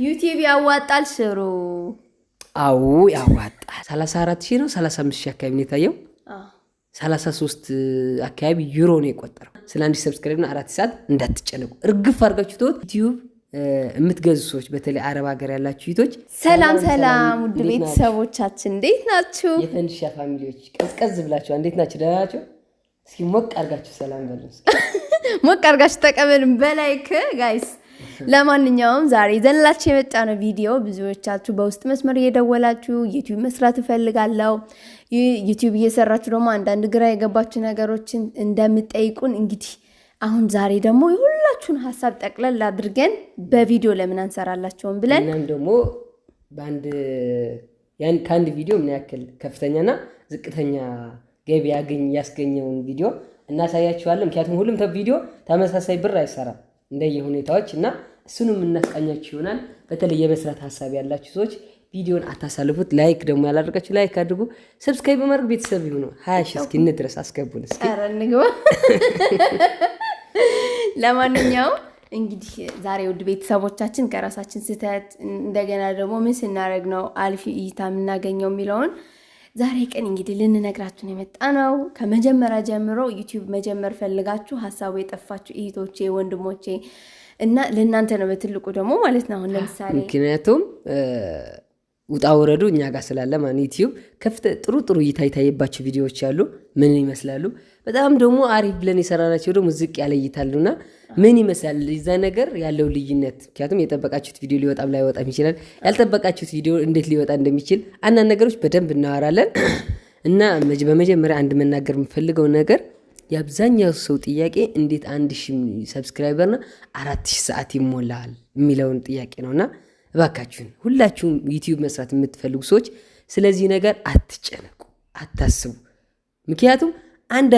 ዩቲዩብ ያዋጣል ስሩ። አዎ ያዋጣል። 34,000 ነው 35,000 አካባቢ ነው የታየው። 33 አካባቢ ዩሮ ነው የቆጠረው። ስለ አንድ ሰብስክራይብ እና 4 ሰዓት እንዳትጨነቁ። እርግፍ አድርጋችሁ ተውት። ዩቲዩብ የምትገዙ ሰዎች በተለይ አረብ ሀገር ያላችሁ ይቶች ሰላም ውድ ቤተሰቦቻችን እንዴት ናችሁ? የፈንድሻ ፋሚሊዎች ቀዝቀዝ ብላችሁ እንዴት ናችሁ? ደህና ናችሁ? እስኪ ሞቅ አድርጋችሁ ሰላም በሉ። ሞቅ አድርጋችሁ ተቀበሉን በላይክ ጋይስ። ለማንኛውም ዛሬ ዘንላችሁ የመጣነው ቪዲዮ ብዙዎቻችሁ በውስጥ መስመር እየደወላችሁ ዩቲዩብ መስራት እፈልጋለሁ፣ ዩቲዩብ እየሰራችሁ ደግሞ አንዳንድ ግራ የገባችሁ ነገሮችን እንደምትጠይቁን እንግዲህ አሁን ዛሬ ደግሞ የሁላችሁን ሀሳብ ጠቅለል አድርገን በቪዲዮ ለምን አንሰራላችሁም ብለን እናም ደግሞ ከአንድ ቪዲዮ ምን ያክል ከፍተኛና ዝቅተኛ ገቢ ያስገኘውን ቪዲዮ እናሳያችኋለን። ምክንያቱም ሁሉም ቪዲዮ ተመሳሳይ ብር አይሰራም እንደየሁኔታዎች እና እሱንም እናስቃኛችሁ ይሆናል። በተለይ የመስራት ሀሳብ ያላችሁ ሰዎች ቪዲዮን አታሳልፉት። ላይክ ደግሞ ያላደረጋችሁ ላይክ አድርጉ። ሰብስክራይብ በማድረግ ቤተሰብ ይሁኑ። 20 ሺህ እስኪ እንድረስ አስገቡን እስኪ። ኧረ እንግባ። ለማንኛውም እንግዲህ ዛሬ ውድ ቤተሰቦቻችን ከራሳችን ስህተት እንደገና ደግሞ ምን ስናደርግ ነው አልፊ እይታ የምናገኘው የሚለውን ዛሬ ቀን እንግዲህ ልንነግራችሁ ነው የመጣ ነው። ከመጀመሪያ ጀምሮ ዩቲዩብ መጀመር ፈልጋችሁ ሀሳቡ የጠፋችሁ እህቶቼ ወንድሞቼ እና ለእናንተ ነው በትልቁ ደግሞ ማለት ነው። አሁን ለምሳሌ ምክንያቱም ውጣ ወረዱ እኛ ጋር ስላለ ማለት ዩቲዩብ ጥሩ እይታ የታየባቸው ቪዲዮዎች አሉ። ምን ይመስላሉ? በጣም ደግሞ አሪፍ ብለን የሰራናቸው ደግሞ ዝቅ ያለ እይታሉና ምን ይመስላል እዛ ነገር ያለው ልዩነት። ምክንያቱም የጠበቃችሁት ቪዲዮ ሊወጣም ላይወጣም ይችላል። ያልጠበቃችሁት ቪዲዮ እንዴት ሊወጣ እንደሚችል አንዳንድ ነገሮች በደንብ እናወራለን እና በመጀመሪያ አንድ መናገር የምፈልገው ነገር የአብዛኛው ሰው ጥያቄ እንዴት 1000 ሰብስክራይበርና 4000 ሰዓት ይሞላል የሚለውን ጥያቄ ነውና እባካችሁን ሁላችሁም ዩቲዩብ መስራት የምትፈልጉ ሰዎች ስለዚህ ነገር አትጨነቁ፣ አታስቡ። ምክንያቱም በአንድ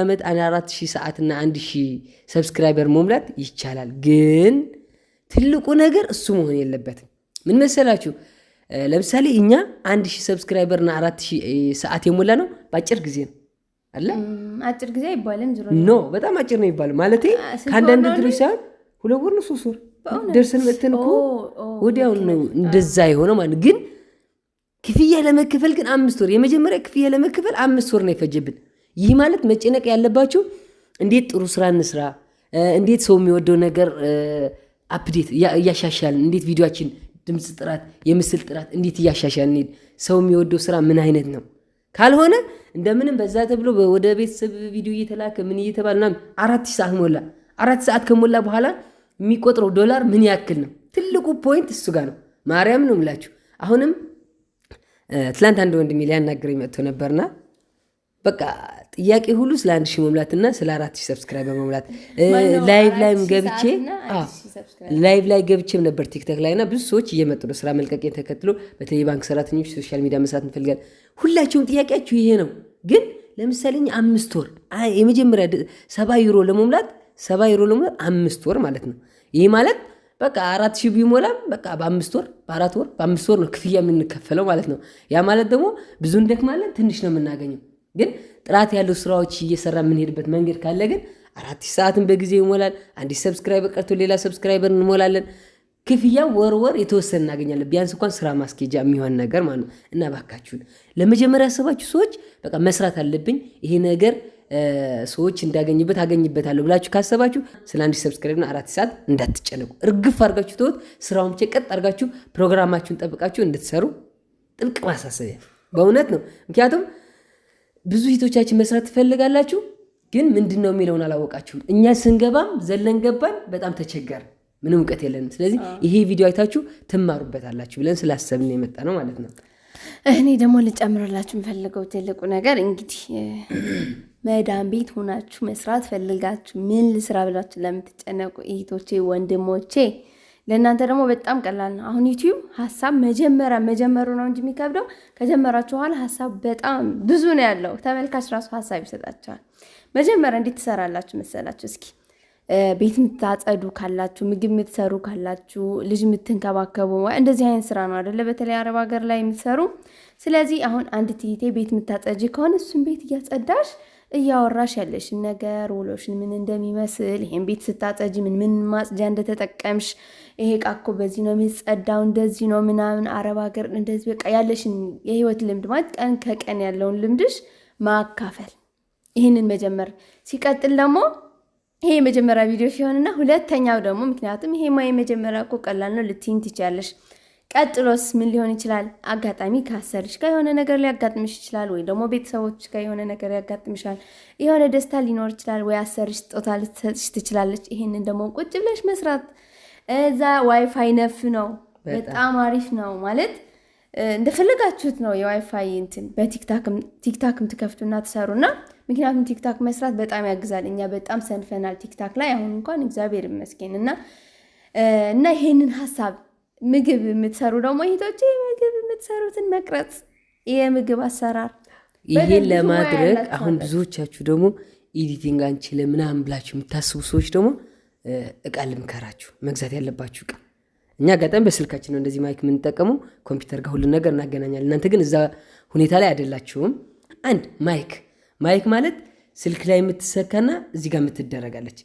ዓመት 4000 ሰዓት እና 1000 ሰብስክራይበር መሙላት ይቻላል። ግን ትልቁ ነገር እሱ መሆን የለበትም። ምን መሰላችሁ? ለምሳሌ እኛ 1000 ሰብስክራይበር እና 4000 ሰዓት የሞላ ነው በአጭር ጊዜ ነው አለ። አጭር ጊዜ አይባልም ኖ በጣም አጭር ነው ይባላል። ማለት ከአንዳንድ ድሮች ሳይሆን 2 ወር ነው 3 ወር ደርሰን መተን እኮ ወዲያው ነው እንደዛ የሆነው ማለት። ግን ክፍያ ለመክፈል ግን 5 ወር የመጀመሪያ ክፍያ ለመክፈል 5 ወር ነው የፈጀብን። ይህ ማለት መጨነቅ ያለባችሁ እንዴት ጥሩ ስራ እንስራ፣ እንዴት ሰው የሚወደው ነገር አፕዴት እያሻሻልን፣ እንዴት ቪዲዮአችን ድምፅ ጥራት፣ የምስል ጥራት እንዴት እያሻሻልን እንሂድ፣ ሰው የሚወደው ስራ ምን አይነት ነው። ካልሆነ እንደምንም በዛ ተብሎ ወደ ቤተሰብ ቪዲዮ እየተላከ ምን እየተባለ 4 ሰዓት ሞላ። 4 ሰዓት ከሞላ በኋላ የሚቆጥረው ዶላር ምን ያክል ነው? ትልቁ ፖይንት እሱ ጋር ነው። ማርያም ነው የምላችሁ። አሁንም ትላንት አንድ ወንድሜ ሊያናግረኝ መጥቶ ነበርና በቃ ጥያቄ ሁሉ ስለ 1000 መሙላትና ስለ 4000 ሰብስክራይብ መሙላት ላይቭ ላይ ገብቼም ነበር ቲክቶክ ላይና ብዙ ሰዎች እየመጡ ነው ስራ መልቀቄን ተከትሎ። በተለይ ባንክ ሰራተኞች ሶሻል ሚዲያ መስራት እንፈልጋለን። ሁላችሁም ጥያቄያችሁ ይሄ ነው። ግን ለምሳሌ 5 ወር የመጀመሪያ 70 ዩሮ ለመሙላት 5 ወር ማለት ነው። ይህ ማለት በቃ 4000 ቢሞላም በቃ በ5 ወር በ4 ወር ነው ክፍያ የምንከፈለው ማለት ነው። ያ ማለት ደግሞ ብዙ እንደክማለን፣ ትንሽ ነው የምናገኘው። ግን ጥራት ያለው ስራዎች እየሰራ የምንሄድበት መንገድ ካለ ግን 4000 ሰዓትን በጊዜ ይሞላል። 1000 ሰብስክራይበር ቀርቶ ሌላ ሰብስክራይበር እንሞላለን። ክፍያ ወር የተወሰነ እናገኛለን። ቢያንስ እንኳን ስራ ማስኬጃ የሚሆን ነገር ማለት ነው። እና ባካችሁን ለመጀመሪያ ያሰባችሁ ሰዎች በቃ መስራት አለብኝ ይሄ ነገር ሰዎች አገኝበታለሁ ብላችሁ ካሰባችሁ ስለ 1000 ሰብስክራይብና 4 ሰዓት እንዳትጨነቁ። እርግፍ አድርጋችሁ ተውት። ስራውን ብቻ ቀጥ አድርጋችሁ ፕሮግራማችሁን ጠብቃችሁ እንድትሰሩ ጥብቅ ማሳሰቢያ በእውነት ነው። ምክንያቱም ብዙ ሂቶቻችን መስራት ትፈልጋላችሁ፣ ግን ምንድነው የሚለውን አላወቃችሁም። እኛ ስንገባም ዘለን ገባን፣ በጣም ተቸገር፣ ምንም እውቀት የለንም። ስለዚህ ይሄ ቪዲዮ አይታችሁ ትማሩበታላችሁ ብለን ስላሰብን የመጣ ነው ማለት ነው። እኔ ደግሞ ልጨምርላችሁ የምፈልገው ትልቁ ነገር እንግዲህ መዳም ቤት ሆናችሁ መስራት ፈልጋችሁ ምን ልስራ ብላችሁ ለምትጨነቁ እህቶቼ ወንድሞቼ ለእናንተ ደግሞ በጣም ቀላል ነው። አሁን ዩቲዩብ ሀሳብ መጀመሩ ነው እንጂ የሚከብደው ከጀመራችሁ በኋላ ሀሳብ በጣም ብዙ ነው ያለው። ተመልካች ራሱ ሀሳብ ይሰጣችኋል። መጀመሪያ እንዴት ትሰራላችሁ መሰላችሁ? እስኪ ቤት የምታጸዱ ካላችሁ፣ ምግብ የምትሰሩ ካላችሁ፣ ልጅ የምትንከባከቡ እንደዚህ አይነት ስራ ነው አይደለ? በተለይ አረብ ሀገር ላይ የምትሰሩ። ስለዚህ አሁን አንድ ትይቴ ቤት የምታጸጂ ከሆነ እሱን ቤት እያጸዳሽ እያወራሽ ያለሽን ነገር ውሎሽን ምን እንደሚመስል፣ ይሄን ቤት ስታጸጂ ምን ማጽጃ እንደተጠቀምሽ፣ ይሄ ዕቃ እኮ በዚህ ነው የሚጸዳው፣ እንደዚህ ነው ምናምን፣ አረብ ሀገር እንደዚህ በቃ ያለሽን የህይወት ልምድ ማለት ቀን ከቀን ያለውን ልምድሽ ማካፈል፣ ይህንን መጀመር። ሲቀጥል ደግሞ ይሄ የመጀመሪያ ቪዲዮ ሲሆንና ሁለተኛው ደግሞ ምክንያቱም ይሄ የመጀመሪያ እኮ ቀላል ነው ልትይኝ ትችያለሽ። ቀጥሎስ ምን ሊሆን ይችላል? አጋጣሚ ከአሰርሽ ጋር የሆነ ነገር ሊያጋጥምሽ ይችላል፣ ወይ ደግሞ ቤተሰቦች ጋር የሆነ ነገር ያጋጥምሻል። የሆነ ደስታ ሊኖር ይችላል፣ ወይ አሰርሽ ስጦታ ልትሰጥሽ ትችላለች። ይሄንን ደግሞ ቁጭ ብለሽ መስራት። እዛ ዋይፋይ ነፍ ነው፣ በጣም አሪፍ ነው ማለት እንደፈለጋችሁት ነው። የዋይፋይ እንትን በቲክታክም ትከፍቱና ትሰሩና፣ ምክንያቱም ቲክታክ መስራት በጣም ያግዛል። እኛ በጣም ሰንፈናል ቲክታክ ላይ አሁን እንኳን እግዚአብሔር ይመስገን። እና ይሄንን ሀሳብ ምግብ የምትሰሩ ደግሞ እህቶቼ ምግብ የምትሰሩትን መቅረጽ፣ የምግብ አሰራር ይሄን ለማድረግ አሁን ብዙዎቻችሁ ደግሞ ኤዲቲንግ አንችልም ምናምን ብላችሁ የምታስቡ ሰዎች ደግሞ እቃ ልምከራችሁ፣ መግዛት ያለባችሁ እቃ። እኛ አጋጣሚ በስልካችን ነው እንደዚህ ማይክ የምንጠቀመው፣ ኮምፒውተር ጋር ሁሉን ነገር እናገናኛለን። እናንተ ግን እዛ ሁኔታ ላይ አይደላችሁም። አንድ ማይክ ማለት ስልክ ላይ የምትሰካና እዚህ ጋር የምትደረጋለች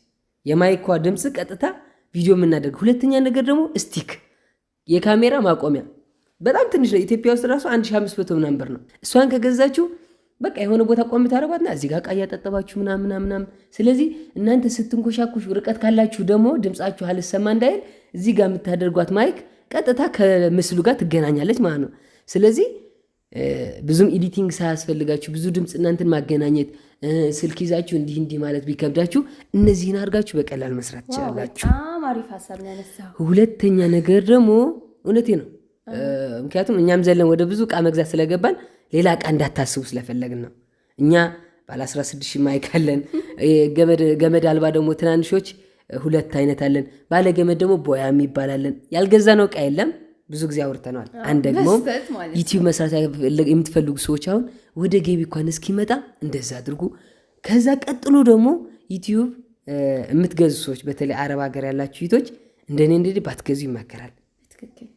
የማይኳ ድምፅ ቀጥታ ቪዲዮ የምናደርግ። ሁለተኛ ነገር ደግሞ ስቲክ የካሜራ ማቆሚያ በጣም ትንሽ ነው። ኢትዮጵያ ውስጥ ራሱ 1500 ምናምን ብር ነው። እሷን ከገዛችሁ በቃ የሆነ ቦታ ቆም ታረጓትና እዚህ ጋር ዕቃ እያጠጠባችሁ ምናምን። ስለዚህ እናንተ ስትንኮሻኩሽ ርቀት ካላችሁ ደግሞ ድምጻችሁ አልሰማ እንዳይል እዚህ ጋር የምታደርጓት ማይክ ቀጥታ ከምስሉ ጋር ትገናኛለች ማለት ነው። ስለዚህ ብዙም ኤዲቲንግ ሳያስፈልጋችሁ ብዙ ድምፅ እናንተን ማገናኘት ስልክ ይዛችሁ እንዲህ ማለት ቢከብዳችሁ እነዚህን አድርጋችሁ በቀላል መስራት ትችላላችሁ። ሁለተኛ ነገር ደግሞ እውነቴ ነው፣ ምክንያቱም እኛም ዘለን ወደ ብዙ ዕቃ መግዛት ስለገባን ሌላ ዕቃ እንዳታስቡ ስለፈለግን ነው። እኛ ባለ 16 ማይክ አለን። ገመድ አልባ ደግሞ ትናንሾች 2 አይነት አለን። ባለ ገመድ ደግሞ ቦያ የሚባላለን። ያልገዛ ነው ዕቃ የለም። ብዙ ጊዜ አውርተነዋል። አንድ ደግሞ ዩቲዩብ መስራት የምትፈልጉ ሰዎች አሁን ወደ ገቢ እንኳን እስኪመጣ እንደዛ አድርጉ። ከዛ ቀጥሎ ደግሞ ዩቲዩብ የምትገዙ ሰዎች በተለይ አረብ ሀገር ያላችሁ ዩቶች እንደኔ እንደዚህ ባትገዙ ይመከራል።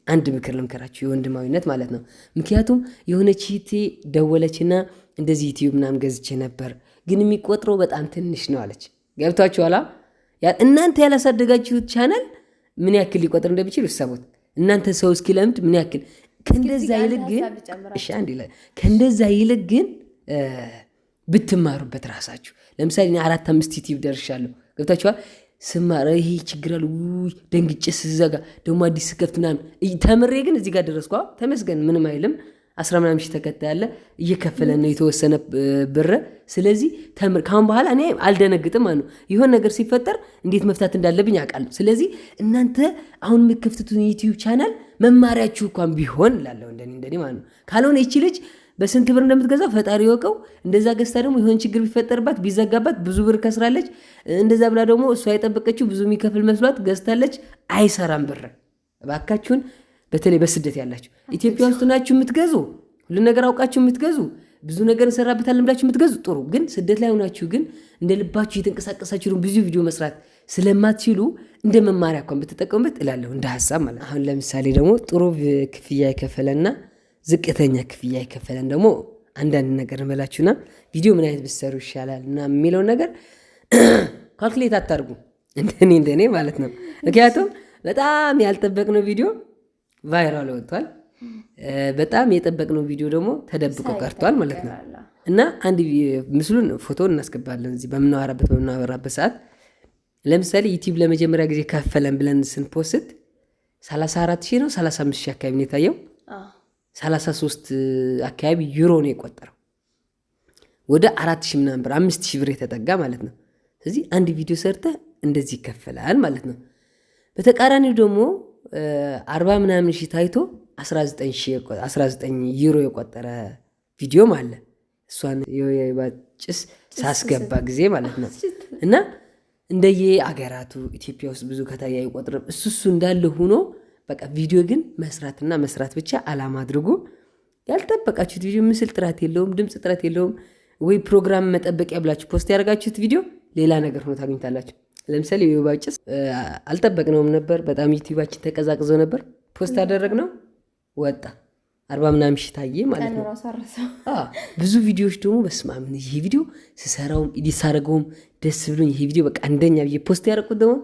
አንድ ምክር ልምከራችሁ፣ የወንድማዊነት ማለት ነው። ምክንያቱም የሆነች ሂቴ ደወለችና እንደዚህ ዩቲዩብ ምናምን ገዝቼ ነበር ግን የሚቆጥረው በጣም ትንሽ ነው አለች። ገብቷችኋላ? እናንተ ያላሳደጋችሁት ቻናል ምን ያክል ሊቆጥር እንደሚችል ይሰቡት። እናንተ ሰው እስኪለምድ ምን ያክል ከእንደዛ ይልቅ ግን ብትማሩበት ራሳችሁ። ለምሳሌ 4-5 ዩቲዩብ ደርሻለሁ። ገብታችኋል? ስማረ ይሄ ችግር አለ ደንግጬ ስዘጋ ደግሞ አዲስ ስከፍት ምናምን ተምሬ ግን እዚህ ጋር ደረስኩ። ተመስገን፣ ምንም አይልም። 10 ምናምን ሺህ ተከታይ ያለ እየከፈለ ነው የተወሰነ ብር። ስለዚህ ካሁን በኋላ እኔ አልደነግጥም ማለት ነው። ይሆን ነገር ሲፈጠር እንዴት መፍታት እንዳለብኝ አውቃለሁ። ስለዚህ እናንተ አሁን የምትከፍቱትን ዩቲዩብ ቻናል መማሪያችሁ እንኳን ቢሆን እላለሁ፣ እንደኔ ማለት ነው። ካልሆነ ይቺ ልጅ በስንት ብር እንደምትገዛው ፈጣሪ ይወቀው። እንደዛ ገዝታ ደግሞ ይሆን ችግር ቢፈጠርባት ቢዘጋባት ብዙ ብር ከስራለች። እንደዛ ብላ ደግሞ እሷ የጠበቀችው ብዙ የሚከፍል መስሏት ገዝታለች። አይሰራም ብር። እባካችሁን በተለይ በስደት ያላችሁ ኢትዮጵያ ውስጥ ናችሁ የምትገዙ ሁሉ ነገር አውቃችሁ የምትገዙ ብዙ ነገር እንሰራበታለን ብላችሁ የምትገዙ ጥሩ። ግን ስደት ላይ ሆናችሁ ግን እንደ ልባችሁ እየተንቀሳቀሳችሁ ብዙ ቪዲዮ መስራት ስለማትችሉ እንደ መማሪያ እንኳን ብትጠቀሙበት እላለሁ፣ እንደ ሀሳብ ማለት። አሁን ለምሳሌ ደግሞ ጥሩ ክፍያ የከፈለና ዝቅተኛ ክፍያ የከፈለን ደግሞ አንዳንድ ነገር እንበላችሁና ቪዲዮ ምን አይነት ብትሰሩ ይሻላል እና የሚለውን ነገር ካልኩሌት አታርጉ፣ እንደኔ ማለት ነው። ምክንያቱም በጣም ያልጠበቅነው ቪዲዮ ቫይራል ወጥቷል። በጣም የጠበቅነው ቪዲዮ ደግሞ ተደብቆ ቀርቷል ማለት ነው። እና አንድ ምስሉን ፎቶን እናስገባለን እዚህ በምናወራበት ሰዓት። ለምሳሌ ዩቲዩብ ለመጀመሪያ ጊዜ ከፈለን ብለን ስንፖስት 34,000 ነው 35,000 አካባቢ ነው የታየው። 33 አካባቢ ዩሮ ነው የቆጠረው። ወደ 4,000 ምናምን ብር 5,000 ብር የተጠጋ ማለት ነው። ስለዚህ አንድ ቪዲዮ ሰርተ እንደዚህ ይከፈላል ማለት ነው። በተቃራኒው ደግሞ 40 ምናምን ሺህ ታይቶ 19 ዩሮ የቆጠረ ቪዲዮም አለ። እሷን የባጭስ ሳስገባ ጊዜ ማለት ነው። እና እንደየ አገራቱ ኢትዮጵያ ውስጥ ብዙ ከታየ አይቆጥርም። እሱ እንዳለ ሆኖ በቃ ቪዲዮ ግን መስራት ብቻ አላማ አድርጉ። ያልጠበቃችሁት ቪዲዮ ምስል ጥራት የለውም፣ ድምፅ ጥራት የለውም፣ ወይ ፕሮግራም መጠበቂያ ብላችሁ ፖስት ያደርጋችሁት ቪዲዮ ሌላ ነገር ሆኖ ታገኝታላችሁ። ለምሳሌ የባጭስ አልጠበቅነውም ነበር። በጣም ዩቲዩባችን ተቀዛቅዞ ነበር። ፖስት ያደረግነው ወጣ። 40 ምናምን ሺህ ታየ ማለት ነው። ብዙ ቪዲዮዎች ደግሞ በስማም ይሄ ቪዲዮ ስሰራውም ኤዲት ሳደርገውም ደስ ብሎኝ ይሄ ቪዲዮ በቃ አንደኛ ብዬ ፖስት ያደረኩት ደግሞ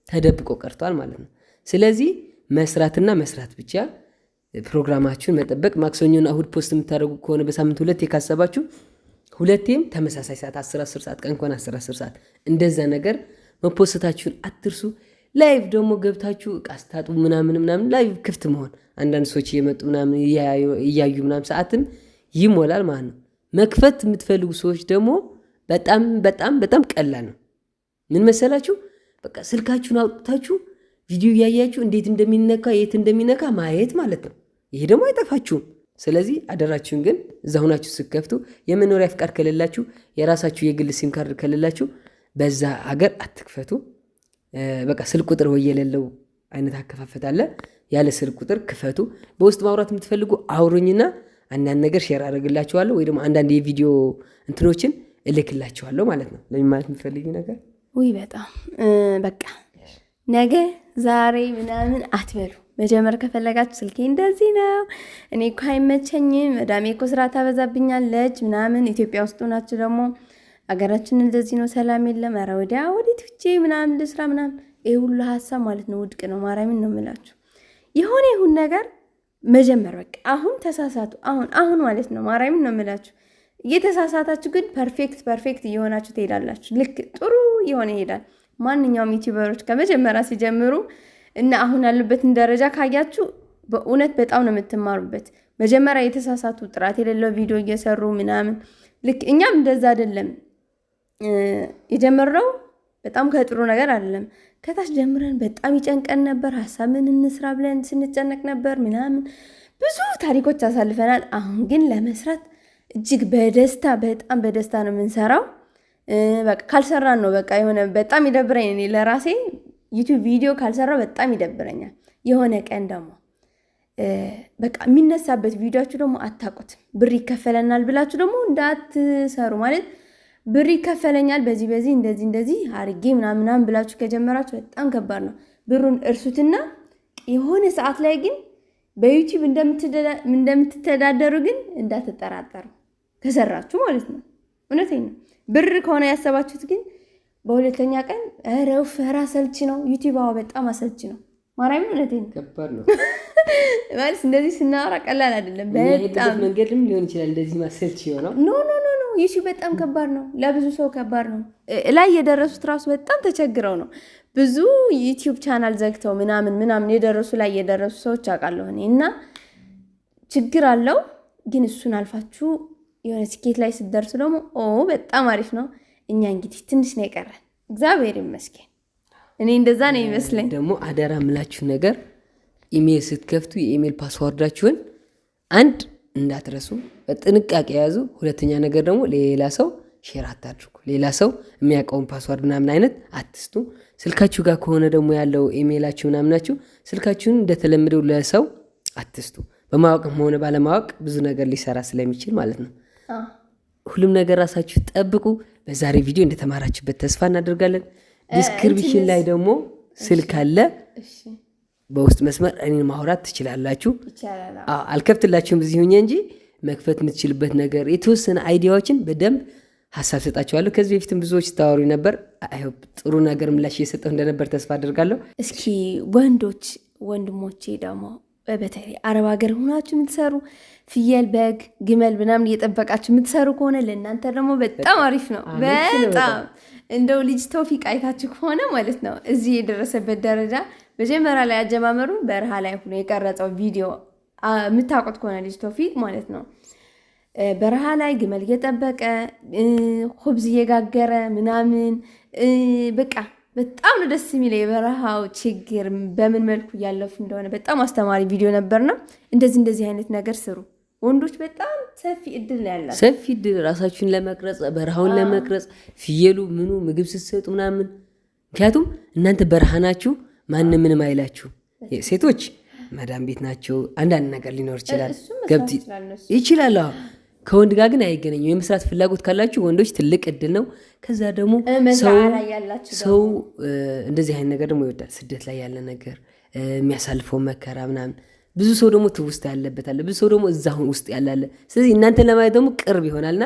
ተደብቆ ቀርቷል ማለት ነው። ስለዚህ መስራትና መስራት ብቻ፣ ፕሮግራማችሁን መጠበቅ። ማክሰኞና እሁድ ፖስት የምታደርጉ ከሆነ በሳምንት 2 ካሰባችሁ 2ቴም ተመሳሳይ ሰዓት 10 ሰዓት ቀን ከሆነ 10 ሰዓት እንደዛ ነገር መፖስታችሁን አትርሱ። ላይቭ ደግሞ ገብታችሁ ዕቃ ስታጡ ምናምን ላይቭ ክፍት መሆን፣ አንዳንድ ሰዎች እየመጡ ምናምን እያዩ ምናምን ሰዓትም ይሞላል ማለት ነው። መክፈት የምትፈልጉ ሰዎች ደግሞ በጣም በጣም በጣም ቀላል ነው። ምን መሰላችሁ? በቃ ስልካችሁን አውጥታችሁ ቪዲዮ እያያችሁ እንዴት እንደሚነካ የት እንደሚነካ ማየት ማለት ነው። ይሄ ደግሞ አይጠፋችሁም። ስለዚህ አደራችሁን ግን እዛ ሁናችሁ ስትከፍቱ የመኖሪያ ፍቃድ ከሌላችሁ፣ የራሳችሁ የግል ሲም ካርድ ከሌላችሁ በዛ ሀገር አትክፈቱ። በቃ ስልክ ቁጥር ወይ የሌለው አይነት አከፋፈት አለ። ያለ ስልክ ቁጥር ክፈቱ። በውስጥ ማውራት የምትፈልጉ አውሩኝና አንዳንድ ነገር ሼር አደርግላችኋለሁ ወይ ደግሞ አንዳንድ የቪዲዮ እንትኖችን እልክላችኋለሁ ማለት ነው። ለምን ማለት የምትፈልጊ ነገር ውይ በጣም በቃ ነገ ዛሬ ምናምን አትበሉ። መጀመር ከፈለጋችሁ ስልኬ እንደዚህ ነው፣ እኔ እኮ አይመቸኝም፣ መዳሜ እኮ ስራ ታበዛብኛለች ምናምን፣ ኢትዮጵያ ውስጥ ናችሁ ደግሞ አገራችን እንደዚህ ነው፣ ሰላም የለም፣ ኧረ ወዲያ ወዲት ውጪ ምናምን ልስራ ምናምን፣ ይሄ ሁሉ ሀሳብ ማለት ነው ውድቅ ነው። ማርያምን ነው የምላችሁ። የሆነ ይሁን ነገር መጀመር በቃ አሁን ተሳሳቱ፣ አሁን ማለት ነው። ማርያምን ነው የምላችሁ። እየተሳሳታችሁ ግን ፐርፌክት እየሆናችሁ ትሄዳላችሁ። ልክ ጥሩ እየሆነ ይሄዳል። ማንኛውም ዩቲዩበሮች ከመጀመሪያ ሲጀምሩ እና አሁን ያሉበትን ደረጃ ካያችሁ በእውነት በጣም ነው የምትማሩበት። መጀመሪያ የተሳሳቱ ጥራት የሌለው ቪዲዮ እየሰሩ ምናምን፣ ልክ እኛም እንደዛ አይደለም የጀመርነው። በጣም ከጥሩ ነገር አይደለም። ከታች ጀምረን በጣም ይጨንቀን ነበር። ሀሳብ ምን እንስራ ብለን ስንጨነቅ ነበር ምናምን፣ ብዙ ታሪኮች አሳልፈናል። አሁን ግን ለመስራት እጅግ በደስታ በጣም በደስታ ነው የምንሰራው። በቃ ካልሰራን ነው በቃ የሆነ በጣም ይደብረኝ። እኔ ለራሴ ዩቲዩብ ቪዲዮ ካልሰራው በጣም ይደብረኛል። የሆነ ቀን ደግሞ በቃ የሚነሳበት ቪዲዮችሁ ደግሞ አታውቁትም። ብር ይከፈለናል ብላችሁ ደግሞ እንዳትሰሩ ማለት ብር ይከፈለኛል በዚህ እንደዚህ አርጌ ምናምን ብላችሁ ከጀመራችሁ በጣም ከባድ ነው። ብሩን እርሱትና የሆነ ሰዓት ላይ ግን በዩቲዩብ እንደምትተዳደሩ ግን እንዳትጠራጠሩ ከሰራችሁ ማለት ነው። እውነቴን ነው። ብር ከሆነ ያሰባችሁት ግን በሁለተኛ ቀን ረው ፈራ ሰልች ነው ዩቲዩብ። በጣም አሰልች ነው። ማርያምን እውነቴን ነው። ከባድ ነው ማለት እንደዚህ ስናወራ ቀላል አይደለም። በጣም መንገድም ሊሆን ይችላል እንደዚህ ማሰልች ይሆናል። ኖ ዩቲዩብ በጣም ከባድ ነው። ለብዙ ሰው ከባድ ነው። ላይ የደረሱት ራሱ በጣም ተቸግረው ነው ብዙ ዩቲዩብ ቻናል ዘግተው ምናምን የደረሱ ላይ የደረሱ ሰዎች አውቃለሁ እኔ። እና ችግር አለው ግን እሱን አልፋችሁ የሆነ ስኬት ላይ ስትደርሱ ደግሞ በጣም አሪፍ ነው። እኛ እንግዲህ ትንሽ ነው የቀረን፣ እግዚአብሔር ይመስገን። እኔ እንደዛ ነው ይመስለኝ። ደግሞ አደራ ምላችሁ ነገር ኢሜል ስትከፍቱ የኢሜል ፓስዋርዳችሁን አንድ እንዳትረሱ በጥንቃቄ ያዙ። ሁለተኛ ነገር ደግሞ ሌላ ሰው ሼር አታድርጉ። ሌላ ሰው የሚያውቀውን ፓስዋርድ ምናምን አይነት አትስጡ። ስልካችሁ ጋር ከሆነ ደግሞ ያለው ኢሜላችሁ ምናምናችሁ ስልካችሁን እንደተለመደው ለሰው አትስጡ። በማወቅም ሆነ ባለማወቅ ብዙ ነገር ሊሰራ ስለሚችል ማለት ነው። ሁሉም ነገር ራሳችሁ ጠብቁ። በዛሬ ቪዲዮ እንደተማራችሁበት ተስፋ እናደርጋለን። ዲስክሪፕሽን ላይ ደግሞ ስልክ አለ። በውስጥ መስመር እኔን ማውራት ትችላላችሁ። አልከፍትላችሁም እዚህ ሆኜ እንጂ መክፈት የምትችልበት ነገር የተወሰነ አይዲያዎችን በደንብ ሀሳብ ሰጣችኋለሁ። ከዚህ በፊትም ብዙዎች ስታወሩ ነበር። ጥሩ ነገር ምላሽ እየሰጠሁ እንደነበር ተስፋ አደርጋለሁ። እስኪ ወንድሞቼ ደግሞ በተለይ አረብ ሀገር ሆናችሁ የምትሰሩ ፍየል፣ በግ፣ ግመል ምናምን እየጠበቃችሁ የምትሰሩ ከሆነ ለእናንተ ደግሞ በጣም አሪፍ ነው። በጣም እንደው ልጅ ቶፊቅ አይታችሁ ከሆነ ማለት ነው እዚህ የደረሰበት ደረጃ መጀመሪያ ላይ አጀማመሩ በረሃ ላይ ሆኖ የቀረጸው ቪዲዮ የምታውቁት ከሆነ ልጅ ቶፊቅ ማለት ነው በረሃ ላይ ግመል እየጠበቀ ኹብዝ እየጋገረ ምናምን በቃ በጣም ነው ደስ የሚለው። የበረሃው ችግር በምን መልኩ እያለፉ እንደሆነ በጣም አስተማሪ ቪዲዮ ነበርና እንደዚህ አይነት ነገር ስሩ። ወንዶች በጣም ሰፊ እድል ነው ያላችሁ። ሰፊ እድል ራሳችሁን ለመቅረጽ በረሃውን ለመቅረጽ ፍየሉ ምኑ ምግብ ስትሰጡ ምናምን። ምክንያቱም እናንተ በረሃ ናችሁ፣ ማንም ምንም አይላችሁ። ሴቶች መዳም ቤት ናቸው። አንዳንድ ነገር ሊኖር ይችላል ገብት ይችላል። ከወንድ ጋር ግን አይገናኙም። የመስራት ፍላጎት ካላችሁ ወንዶች ትልቅ እድል ነው። ከዛ ደግሞ ሰው እንደዚህ አይነት ነገር ደግሞ ይወዳል። ስደት ላይ ያለ ነገር የሚያሳልፈው መከራ ምናምን ብዙ ሰው ደግሞ ትውስታ ያለበት አለ፣ ብዙ ሰው ደግሞ እዛ ውስጥ ያላለ። ስለዚህ እናንተን ለማየት ደግሞ ቅርብ ይሆናልና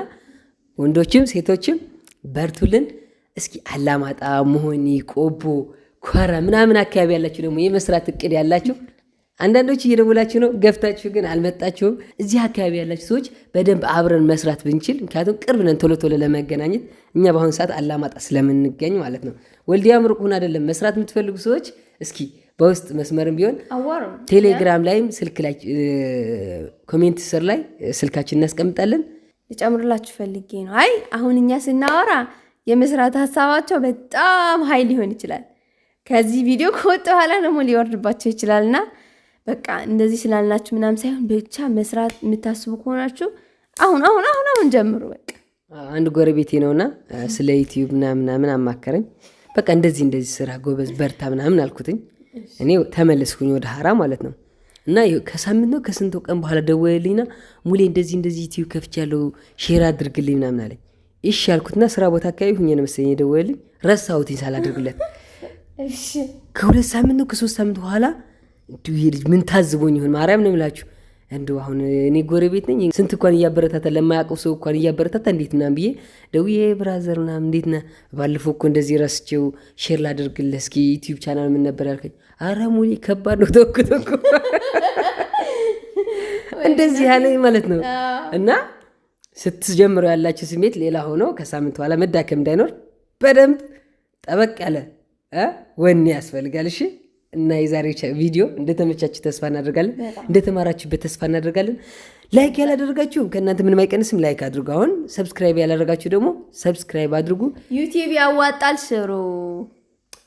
ወንዶችም ሴቶችም በርቱልን። እስኪ አላማጣ፣ መሆኒ፣ ቆቦ፣ ኮራ ምናምን አካባቢ ያላችሁ ደግሞ የመስራት እቅድ ያላችሁ አንዳንዶች እየደወላችሁ ነው፣ ገፍታችሁ ግን አልመጣችሁም። እዚህ አካባቢ ያላችሁ ሰዎች በደንብ አብረን መስራት ብንችል፣ ምክንያቱም ቅርብ ነን ቶሎ ቶሎ ለመገናኘት እኛ በአሁኑ ሰዓት አላማጣ ስለምንገኝ ማለት ነው። ወልዲያ ምሩቅሁን አይደለም መስራት የምትፈልጉ ሰዎች እስኪ በውስጥ መስመርም ቢሆን ቴሌግራም ላይም ስልክ ላይ ኮሜንት ስር ላይ ስልካችን እናስቀምጣለን። ልጨምርላችሁ ፈልጌ ነው። አይ አሁን እኛ ስናወራ የመስራት ሀሳባቸው በጣም ሀይ ሊሆን ይችላል። ከዚህ ቪዲዮ ከወጣ በኋላ ደግሞ ሊወርድባቸው ይችላልና በቃ እንደዚህ ስላልናችሁ ምናምን ሳይሆን ብቻ መስራት የምታስቡ ከሆናችሁ አሁን ጀምሩ። በቃ አንድ ጎረቤቴ ነውና ስለ ዩቲዩብ ምናምን አማከረኝ። በቃ እንደዚህ ስራ ጎበዝ በርታ ምናምን አልኩትኝ። እኔ ተመለስኩኝ ወደ ሀራ ማለት ነው። እና ከሳምንት ነው ከስንት ቀን በኋላ ደወለልኝና ሙሌ እንደዚህ ዩቲዩብ ከፍቻለሁ ሼር አድርግልኝ ምናምን አለኝ። እሺ አልኩትና ስራ ቦታ አካባቢ ሁኜ ነው መሰለኝ የደወለልኝ። ረሳሁትኝ ሳላደርግለት። ከ2 ሳምንት ነው ከ3 ሳምንት በኋላ እንዲሁ ይሄ ልጅ ምን ታዝቦኝ ይሆን ማርያም ነው የምላችሁ። እንዲሁ አሁን እኔ ጎረቤት ነኝ ስንት እንኳን እያበረታታ ለማያውቀው ሰው እንኳን እያበረታታ እንዴት ምናምን ብዬ ደውዬ ብራዘር ምናምን እንዴት ነህ ባለፈው እኮ እንደዚህ ረስቼው ሼር ላደርግልህ እስኪ ዩቲዩብ ቻናል ምን ነበር ያልከኝ? ኧረ ሙሌ ከባድ ነው ተወኩት እኮ እንደዚህ ያለኝ ማለት ነው። እና ስትጀምረው ያላችሁ ስሜት ሌላ ሆኖ ከሳምንት በኋላ መዳከም እንዳይኖር በደንብ ጠበቅ ያለ ወኔ ያስፈልጋል። እሺ እና የዛሬ ቪዲዮ እንደተመቻችሁ ተስፋ እናደርጋለን፣ እንደተማራችሁበት ተስፋ እናደርጋለን። ላይክ ያላደረጋችሁ ከእናንተ ምንም አይቀንስም፣ ላይክ አድርጉ። አሁን ሰብስክራይብ ያላደረጋችሁ ደግሞ ሰብስክራይብ አድርጉ። ዩቲዩብ ያዋጣል፣ ስሩ።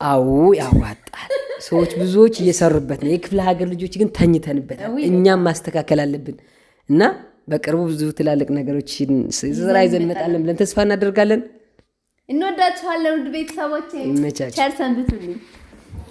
አዎ ያዋጣል። ሰዎች ብዙዎች እየሰሩበት ነው። የክፍለ ሀገር ልጆች ግን ተኝተንበታል። እኛም ማስተካከል አለብን እና በቅርቡ ብዙ ትላልቅ ነገሮችን ስራ ይዘን እንመጣለን ብለን ተስፋ እናደርጋለን። እንወዳችኋለን ውድ ቤተሰቦቼ። ቸር ሰንብቱልኝ።